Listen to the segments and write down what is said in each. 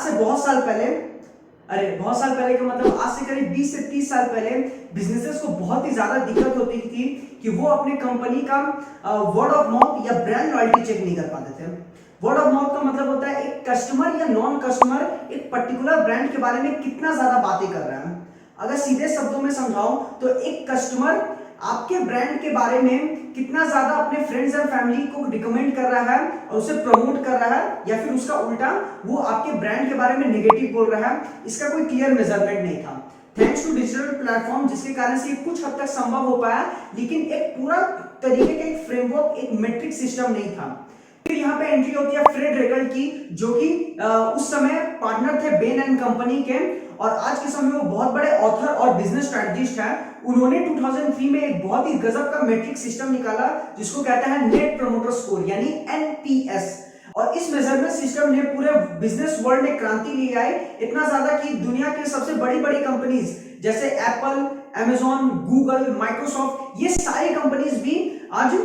से बहुत साल पहले, बहुत साल पहले का मतलब आज से करीब 20 से 30 साल पहले बिजनेसेस को बहुत ही ज्यादा दिक्कत होती थी कि वो अपने कंपनी का वर्ड ऑफ माउथ या ब्रांड लॉयल्टी चेक नहीं कर पाते थे। वर्ड ऑफ माउथ का मतलब होता है एक कस्टमर या नॉन कस्टमर एक पर्टिकुलर ब्रांड के बारे में कितना ज्यादा बातें कर रहा है। अगर सीधे शब्दों में समझाऊं तो एक कस्टमर आपके ब्रांड के बारे में कितना ज्यादा अपने फ्रेंड्स एंड फैमिली को रिकमेंड कर रहा है और उसे प्रमोट कर रहा है, या फिर उसका उल्टा वो आपके ब्रांड के बारे में नेगेटिव बोल रहा है, इसका कोई क्लियर मेजरमेंट नहीं था। थैंक्स टू डिजिटल प्लेटफॉर्म जिसके कारण से कुछ हद तक संभव हो पाया, लेकिन एक पूरा तरीके का एक फ्रेमवर्क, एक मेट्रिक सिस्टम नहीं था। फिर यहाँ पे एंट्री होती है फ्रेड रेगल की, जो कि उस समय पार्टनर थे बेन एंड कंपनी के, और आज के समय वो बहुत बड़े ऑथर और बिजनेस स्ट्रेटजिस्ट हैं। उन्होंने 2003 में एक बहुत ही गजब का मैट्रिक सिस्टम निकाला जिसको कहते हैं नेट प्रमोटर स्कोर यानी एनपीएस। और इस मेजरमेंट सिस्टम ने पूरे बिजनेस वर्ल्ड में क्रांति ले आई, इतना ज्यादा कि दुनिया के सबसे बड़ी बड़ी कंपनीज जैसे एप्पल, अमेजॉन, गूगल, माइक्रोसॉफ्ट, ये सारी कंपनीज भी आज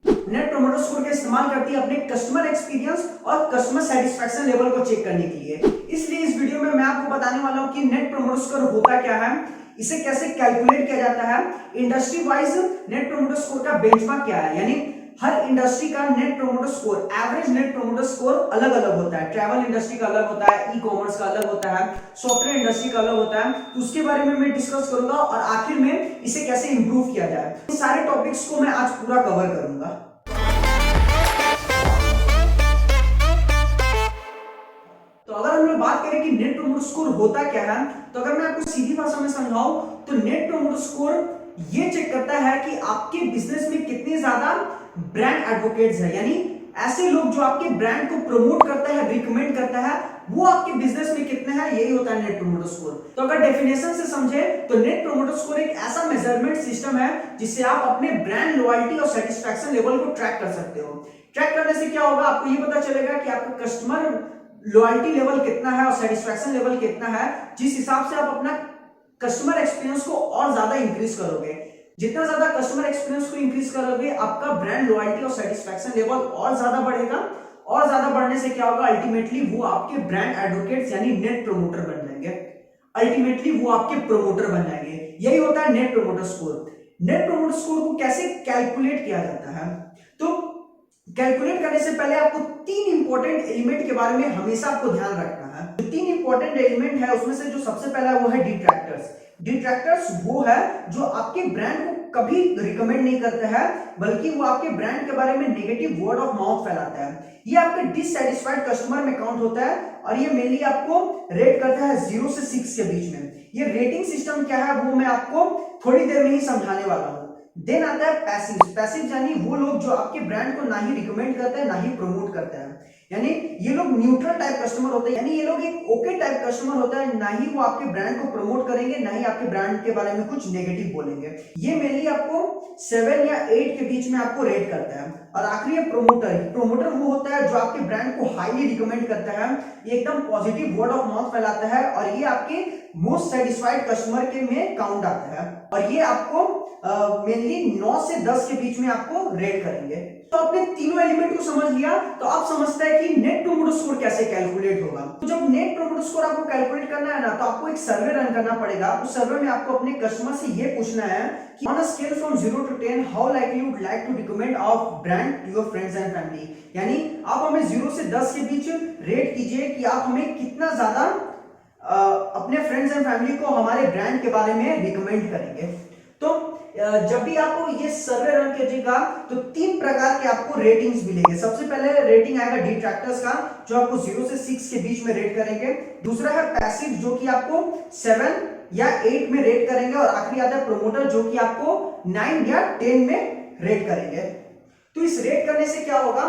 नेट प्रमोटर स्कोर का इस्तेमाल करती है अपने कस्टमर एक्सपीरियंस और कस्टमर सेटिस्फैक्शन लेवल को चेक करने के लिए। इसलिए इस वीडियो में मैं आपको बताने वाला हूं कि नेट प्रमोटर स्कोर होता क्या है, इसे कैसे कैलकुलेट किया जाता है, industry wise net promoter score का बेंचमार्क क्या है, यानी हर इंडस्ट्री का net promoter score, average net promoter score अलग अलग होता है। ट्रैवल इंडस्ट्री का अलग होता है, ई कॉमर्स का अलग होता है, सॉफ्टवेयर इंडस्ट्री का अलग होता है, तो उसके बारे में मैं डिस्कस करूंगा और आखिर में इसे कैसे इंप्रूव किया जाए। इन सारे टॉपिक्स को मैं आज पूरा कवर करूंगा। तो अगर हम लोग बात करें कि नेट प्रमोटर स्कोर होता क्या है, तो अगर मैं आपको सीधी भाषा में समझाऊं तो नेट प्रमोटर स्कोर ये चेक करता है कि आपके बिजनेस में कितने ज्यादा ब्रांड एडवोकेट्स हैं, यानी ऐसे लोग जो आपके ब्रांड को प्रमोट करता है, रिकमेंड करता है, वो आपके बिजनेस में कितने हैं, यही होता है नेट प्रमोटर स्कोर। तो अगर डेफिनेशन से समझे तो नेट प्रमोटर स्कोर एक ऐसा मेजरमेंट सिस्टम है जिससे आप अपने ब्रांड लॉयल्टी और सेटिस्फैक्शन लेवल को ट्रैक कर सकते हो। ट्रैक करने से क्या होगा, आपको ये पता चलेगा कि आपका कस्टमर लॉयल्टी लेवल कितना है और सेटिस्फैक्शन लेवल कितना है, जिस हिसाब से आप अपना कस्टमर एक्सपीरियंस को और ज्यादा इंक्रीज करोगे। जितना ज्यादा कस्टमर एक्सपीरियंस को इंक्रीज करोगे, आपका ब्रांड लॉयल्टी और सेटिस्फैक्शन लेवल और ज्यादा बढ़ेगा, और ज्यादा बढ़ने से क्या होगा, अल्टीमेटली वो आपके ब्रांड एडवोकेट्स यानी नेट प्रमोटर बन जाएंगे। अल्टीमेटली वो आपके प्रमोटर बन जाएंगे। यही होता है net promoter score. Net promoter score को कैसे कैलकुलेट किया जाता है, तो कैलकुलेट करने से पहले आपको तीन इंपॉर्टेंट एलिमेंट के बारे में हमेशा आपको ध्यान रखना है। जो तीन इंपॉर्टेंट एलिमेंट है उसमें से जो सबसे पहला है वो है डिट्रैक्टर्स। डिट्रैक्टर्स वो है जो आपके ब्रांड को कभी रिकमेंड नहीं करता है, बल्कि वो आपके ब्रांड के बारे में नेगेटिव वर्ड ऑफ माउथ फैलाता है। ये आपके डिससैटिस्फाइड कस्टमर में काउंट होता है और ये मेनली आपको रेट करता है 0 से 6 के बीच में। ये रेटिंग सिस्टम क्या है वो मैं आपको थोड़ी देर में ही समझाने वाला हूं। देन आता है पैसिव। पैसिव यानी वो लोग जो आपके ब्रांड को ना ही रिकमेंड करते हैं ना ही प्रमोट करते हैं, यानी ये लोग न्यूट्रल टाइप कस्टमर होते हैं, यानी ये लोग एक ओके टाइप कस्टमर होता है, ना ही वो आपके ब्रांड को प्रमोट करेंगे ना ही आपके ब्रांड के बारे में कुछ नेगेटिव बोलेंगे। ये मेनली आपको 7 या 8 के बीच में आपको रेट करता है। और आखिरी है प्रोमोटर। प्रोमोटर वो होता है जो आपके ब्रांड को हाईली रिकमेंड करता है, ये एकदम पॉजिटिव वर्ड ऑफ माउथ फैलाता है और ये आपके मोस्ट सेटिस्फाइड कस्टमर के में काउंट आता है, और ये आपको मेनली 9 से 10 के बीच में आपको रेट करेंगे। तो आपने तीनों एलिमेंट को समझ लिया, तो आप समझते हैं कि नेट प्रमोटर स्कोर कैसे कैलकुलेट होगा। तो जब नेट प्रमोटर स्कोर आपको कैलकुलेट करना है ना, तो आपको एक सर्वे रन करना पड़ेगा। उस सर्वे में आपको अपने कस्टमर से ये पूछना है कि on a scale from 0 to 10 how likely you would like to recommend our brand to your friends and family, यानी आप हमें 0 से 10 के बीच रेट कीजिए कि आप हमें कितना ज्यादा अपने फ्रेंड्स एंड फैमिली को हमारे ब्रांड के बारे में रिकमेंड करेंगे। तो जब भी आपको ये सर्वे रन कीजिएगा तो 3 प्रकार के आपको रेटिंग्स मिलेंगे। सबसे पहले रेटिंग आएगा डिट्रैक्टर्स का, जो आपको 0 से 6 के बीच में रेट करेंगे। दूसरा है पैसिव, जो कि आपको 7 या 8 में रेट करेंगे, और आखिरी आता है प्रोमोटर, जो कि आपको 9 या 10 में रेट करेंगे। तो इस रेट करने से क्या होगा,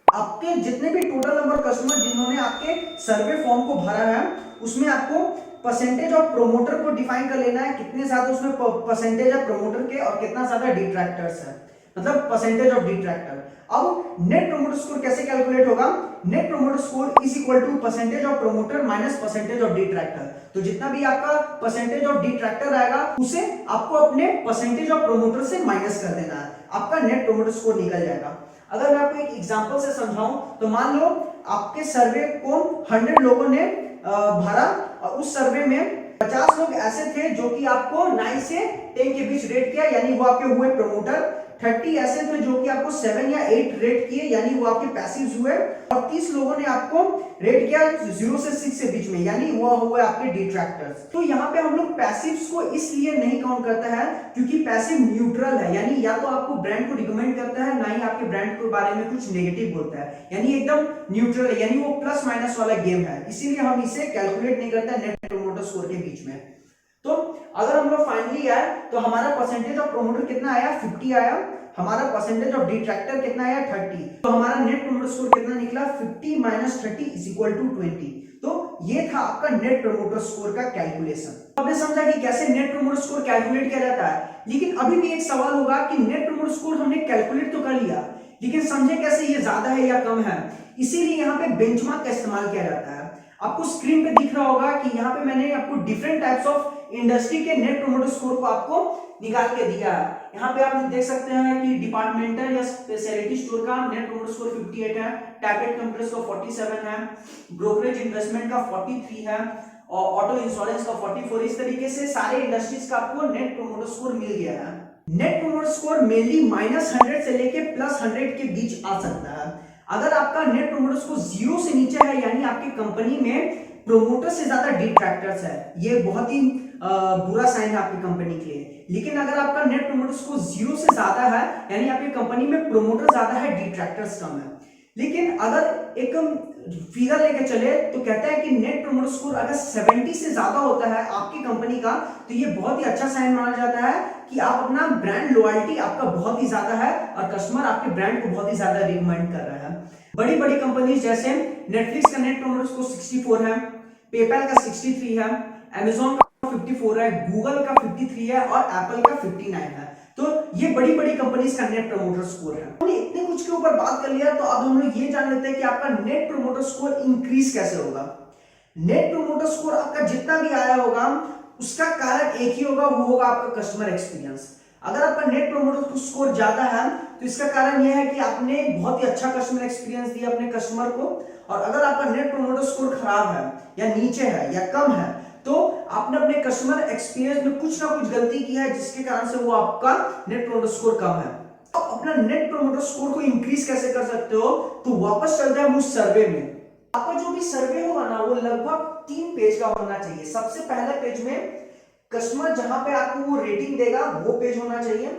आपके जितने भी टोटल नंबर कस्टमर जिन्होंने आपके सर्वे फॉर्म को भरा है, उसमें आपको परसेंटेज ऑफ प्रोमोटर को डिफाइन कर लेना है, कितने ज्यादा उसमें परसेंटेज है प्रोमोटर के और कितना ज्यादा डिट्रैक्टर्स है, मतलब परसेंटेज ऑफ डिट्रैक्टर। अब नेट प्रमोटर स्कोर कैसे कैलकुलेट होगा, net promoter score is equal to percentage of promoter minus percentage of detractor. तो जितना भी आपका परसेंटेज ऑफ डिट्रैक्टर आएगा उसे आपको अपने परसेंटेज ऑफ प्रोमोटर से माइनस कर देना है, आपका नेट प्रमोटर स्कोर निकल जाएगा। अगर मैं आपको एक एग्जांपल से समझाऊं तो मान लो आपके सर्वे को 100 लोगों ने भरा और उस सर्वे में 50 लोग ऐसे थे जो कि आपको 9 से 10 के बीच रेट किया, यानी वो आपके हुए प्रमोटर। 30 ऐसे थे जो कि आपको 7 या 8 रेट किए, यानी वो आपके पैसिव्स हुए। और 30 लोगों ने आपको रेट किया 0 से 6 से बीच में, यानी वो हुए आपके डिट्रैक्टर्स। तो यहाँ पे हम लोग पैसिव्स को इसलिए नहीं काउंट करते हैं क्योंकि पैसिव न्यूट्रल है, यानी या तो आपको ब्रांड को रिकमेंड करता है, ना ही आपके ब्रांड के बारे में कुछ नेगेटिव बोलता है, यानी एकदम न्यूट्रल है, यानी वो प्लस माइनस वाला गेम है। इसीलिए हम इसे कैलकुलेट नहीं करते नेट प्रमोटर स्कोर के बीच में। तो अगर हम लोग फाइनली आए तो हमारा परसेंटेज ऑफ प्रमोटर कितना आया, 50 आया। हमारा परसेंटेज ऑफ डिट्रैक्टर कितना आया, 30। तो हमारा नेट प्रमोटर स्कोर कितना निकला, 50 - 30 = 20। तो ये था आपका नेट प्रमोटर स्कोर का कैलकुलेशन। आपने समझा कि कैसे नेट प्रमोटर स्कोर कैलकुलेट किया जाता है। लेकिन अभी भी एक सवाल होगा कि नेट प्रमोटर स्कोर हमने कैलकुलेट तो कर लिया, लेकिन समझे कैसे ये ज्यादा है या कम है। इसीलिए यहाँ पे बेंचमार्क का इस्तेमाल किया जाता है। आपको स्क्रीन पे दिख रहा होगा कि यहाँ पे मैंने आपको डिफरेंट टाइप्स ऑफ इंडस्ट्री के नेट प्रमोटर स्कोर को आपको निकाल के दिया है। यहाँ पे आप देख सकते हैं कि डिपार्टमेंटल या स्पेशलिटी स्टोर का नेट प्रमोटर स्कोर 58 है, टैबलेट कंपनीज का 47 है, ब्रोकरेज इन्वेस्टमेंट का 43 है और ऑटो इंश्योरेंस का 44। इस तरीके से सारे इंडस्ट्रीज का आपको नेट प्रमोटर स्कोर मिल गया है। नेट प्रमोटर स्कोर मेनली -100 से लेके +100 के बीच आ सकता है। अगर आपका नेट प्रमोटर स्कोर 0 से नीचे है, यानी आपकी कंपनी में प्रोमोटर से ज्यादा डिट्रैक्टर्स है, ये बहुत ही बुरा साइन है आपकी कंपनी के लिए। लेकिन अगर आपका नेट प्रमोटर स्कोर 0 से ज्यादा है, यानी आपकी कंपनी में प्रोमोटर ज्यादा है, डिट्रैक्टर्स कम है। लेकिन अगर एक फिगर लेके चले तो कहता है कि नेट प्रमोटर स्कोर अगर 70 से ज्यादा होता है आपकी कंपनी का, तो ये बहुत ही अच्छा साइन माना जाता है कि आप अपना ब्रांड लॉयल्टी आपका बहुत ही ज्यादा है और कस्टमर आपके ब्रांड को बहुत ही ज्यादा रिकमेंड कर रहा है। बड़ी बड़ी कंपनीज जैसे नेटफ्लिक्स का नेट प्रमोटर स्कोर 64 है, पेपैल का 63 है, अमेजॉन का 54 है, गूगल का 53 है और एप्पल का 59 है। तो ये बड़ी बड़ी कंपनीज का नेट प्रमोटर स्कोर है। हमने इतने कुछ के ऊपर बात कर लिया, तो अब हम लोग ये जान लेते हैं कि आपका नेट प्रमोटर स्कोर इंक्रीज कैसे होगा। नेट प्रमोटर स्कोर आपका जितना भी आया होगा उसका कारण एक ही होगा, वो होगा आपका कस्टमर एक्सपीरियंस। अगर आपका नेट प्रमोटर स्कोर ज्यादा है तो इसका कारण यह है कि आपने बहुत ही अच्छा कस्टमर एक्सपीरियंस दिया अपने कस्टमर को। और अगर आपका नेट प्रमोटर स्कोर खराब है या नीचे है या कम है, तो आपने अपने कस्टमर एक्सपीरियंस में कुछ ना कुछ गलती की है, जिसके कारण से वो आपका नेट प्रमोटर स्कोर कम है। तो अपना नेट प्रमोटर स्कोर को इंक्रीज कैसे कर सकते हो, तो वापस चलते हैं उस सर्वे में। आपका जो भी सर्वे होगा ना, वो लगभग 3 पेज का होना चाहिए। सबसे पहले पेज में कस्टमर जहां पे आपको वो रेटिंग देगा वो पेज होना चाहिए।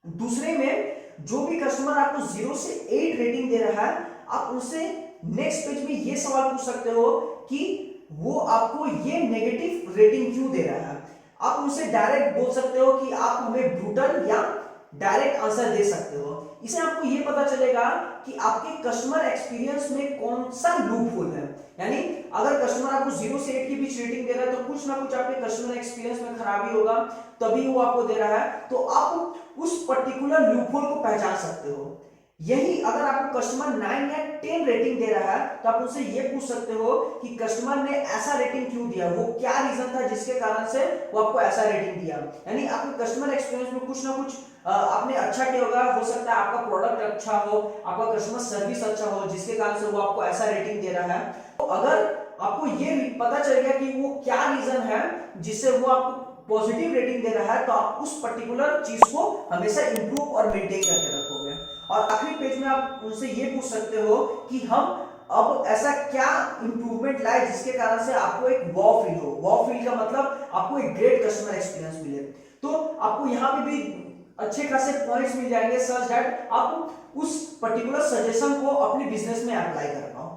दूसरे में जो भी कस्टमर आपको 0 से 8 रेटिंग दे रहा है, आप उनसे नेक्स्ट पेज में ये सवाल पूछ सकते हो कि वो आपको ये नेगेटिव रेटिंग क्यों दे रहा है। आप उनसे डायरेक्ट बोल सकते हो कि आप हमें ब्रूटल या डायरेक्ट आंसर दे सकते हो। इससे आपको ये पता चलेगा कि आपके कस्टमर एक्सपीरियंस में कौन सा लूप होल है। यानी अगर कस्टमर आपको 0 से 8 के बीच रेटिंग दे रहा है, तो कुछ ना कुछ आपके कस्टमर एक्सपीरियंस में खराबी होगा, तभी वो आपको दे रहा है। तो आप उस पर्टिकुलर लूप होल को पहचान सकते हो। यही अगर आपको कस्टमर 9 या 10 रेटिंग दे रहा है, तो आप उनसे ये पूछ सकते हो कि कस्टमर ने ऐसा रेटिंग क्यों दिया, वो क्या रीजन था जिसके कारण से वो आपको ऐसा रेटिंग दिया। यानी आपके कस्टमर एक्सपीरियंस में कुछ ना कुछ आपने अच्छा किया होगा। हो सकता है आपका प्रोडक्ट अच्छा हो, आपका कस्टमर सर्विस अच्छा हो, जिसके कारण से वो आपको ऐसा रेटिंग दे रहा है। तो अगर आपको ये पता चल गया कि वो क्या रीजन है जिससे वो आपको पॉजिटिव रेटिंग दे रहा है, तो आप उस पर्टिकुलर चीज को हमेशा इंप्रूव और मेंटेन करके रखोगे। और आखिरी पेज में आप उनसे ये पूछ सकते हो कि हम अब ऐसा क्या इंप्रूवमेंट लाए जिसके कारण से आपको एक वॉव फील हो। वॉव फील का मतलब आपको एक ग्रेट कस्टमर एक्सपीरियंस मिले। तो आपको यहाँ पे भी अच्छे खासे पॉइंट्स मिल जाएंगे सच दैट आप उस पर्टिकुलर सजेशन को अपने बिजनेस में अप्लाई कर पाओ।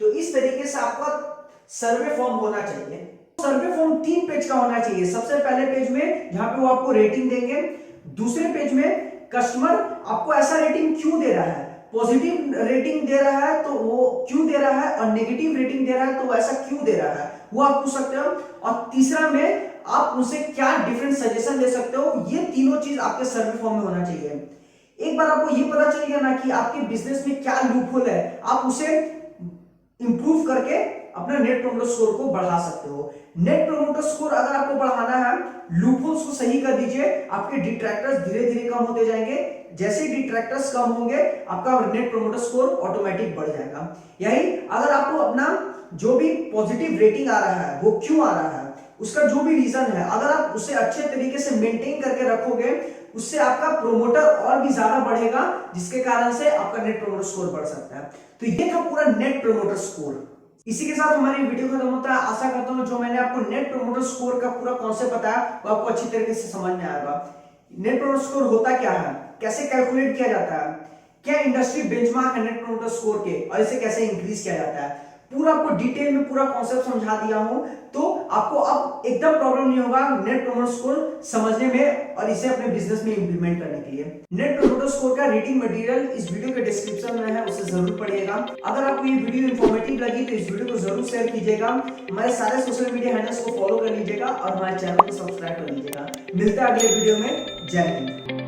तो इस तरीके से आपका सर्वे फॉर्म होना चाहिए। सर्वे फॉर्म 3 पेज का होना चाहिए। सबसे पहले पेज में जहां पे वो आपको रेटिंग देंगे, दूसरे पेज में कस्टमर आपको ऐसा रेटिंग क्यों दे रहा है, पॉजिटिव रेटिंग दे रहा है तो वो क्यों दे रहा है, और नेगेटिव रेटिंग दे रहा है तो वो ऐसा क्यों दे रहा है, वो आप पूछ सकते हो। और तीसरा में आप उनसे क्या डिफरेंट सजेशन दे सकते हो। ये तीनों चीज आपके सर्वे फॉर्म में होना चाहिए। एक बार आपको ये पता चल गया ना कि आपके बिजनेस में क्या लूप होल है, आप उसे इंप्रूव करके अपना नेट प्रमोटर स्कोर को बढ़ा सकते हो। नेट प्रमोटर स्कोर अगर आपको बढ़ाना है, लूपहोल्स को सही कर दीजिए, आपके डिट्रैक्टर्स धीरे धीरे कम होते जाएंगे। जैसे डिट्रैक्टर्स कम होंगे आपका नेट प्रोमोटर स्कोर ऑटोमेटिक बढ़ जाएगा। यही अगर आपको अपना जो भी पॉजिटिव रेटिंग आ रहा है वो क्यों आ रहा है, उसका जो भी रीजन है, अगर आप उसे अच्छे तरीके से मेंटेन करके रखोगे, उससे आपका प्रोमोटर और भी ज्यादा बढ़ेगा, जिसके कारण से आपका नेट प्रोमोटर स्कोर बढ़ सकता है। तो ये था पूरा नेट प्रोमोटर स्कोर। इसी के साथ हमारी वीडियो खत्म होता है। आशा करता हूं जो मैंने आपको नेट प्रोमोटर स्कोर का पूरा कॉन्सेप्ट बताया वो आपको अच्छी तरीके से समझ में आएगा। नेट प्रोमोटर स्कोर होता क्या है, कैसे कैलकुलेट किया जाता है, क्या इंडस्ट्री बेंचमार्क है नेट प्रोमोटर स्कोर के, और इसे कैसे इंक्रीज किया जाता है, पूरा आपको डिटेल में पूरा कॉन्सेप्ट समझा दिया हूं। तो आपको अब एकदम प्रॉब्लम नहीं होगा नेट प्रोमोटर स्कोर समझने में और इसे अपने बिजनेस में इंप्लीमेंट करने के लिए। नेट प्रोमोटर स्कोर का रीडिंग मटेरियल इस वीडियो के डिस्क्रिप्शन में है, उसे जरूर पढ़िएगा। अगर आपको ये वीडियो इंफॉर्मेटिव लगी तो इस वीडियो को जरूर शेयर कीजिएगा, हमारे सारे सोशल मीडिया हैंडल्स को फॉलो कर लीजिएगा और हमारे चैनल को सब्सक्राइब कर लीजिएगा। मिलते हैं अगले वीडियो में। जय हिंद।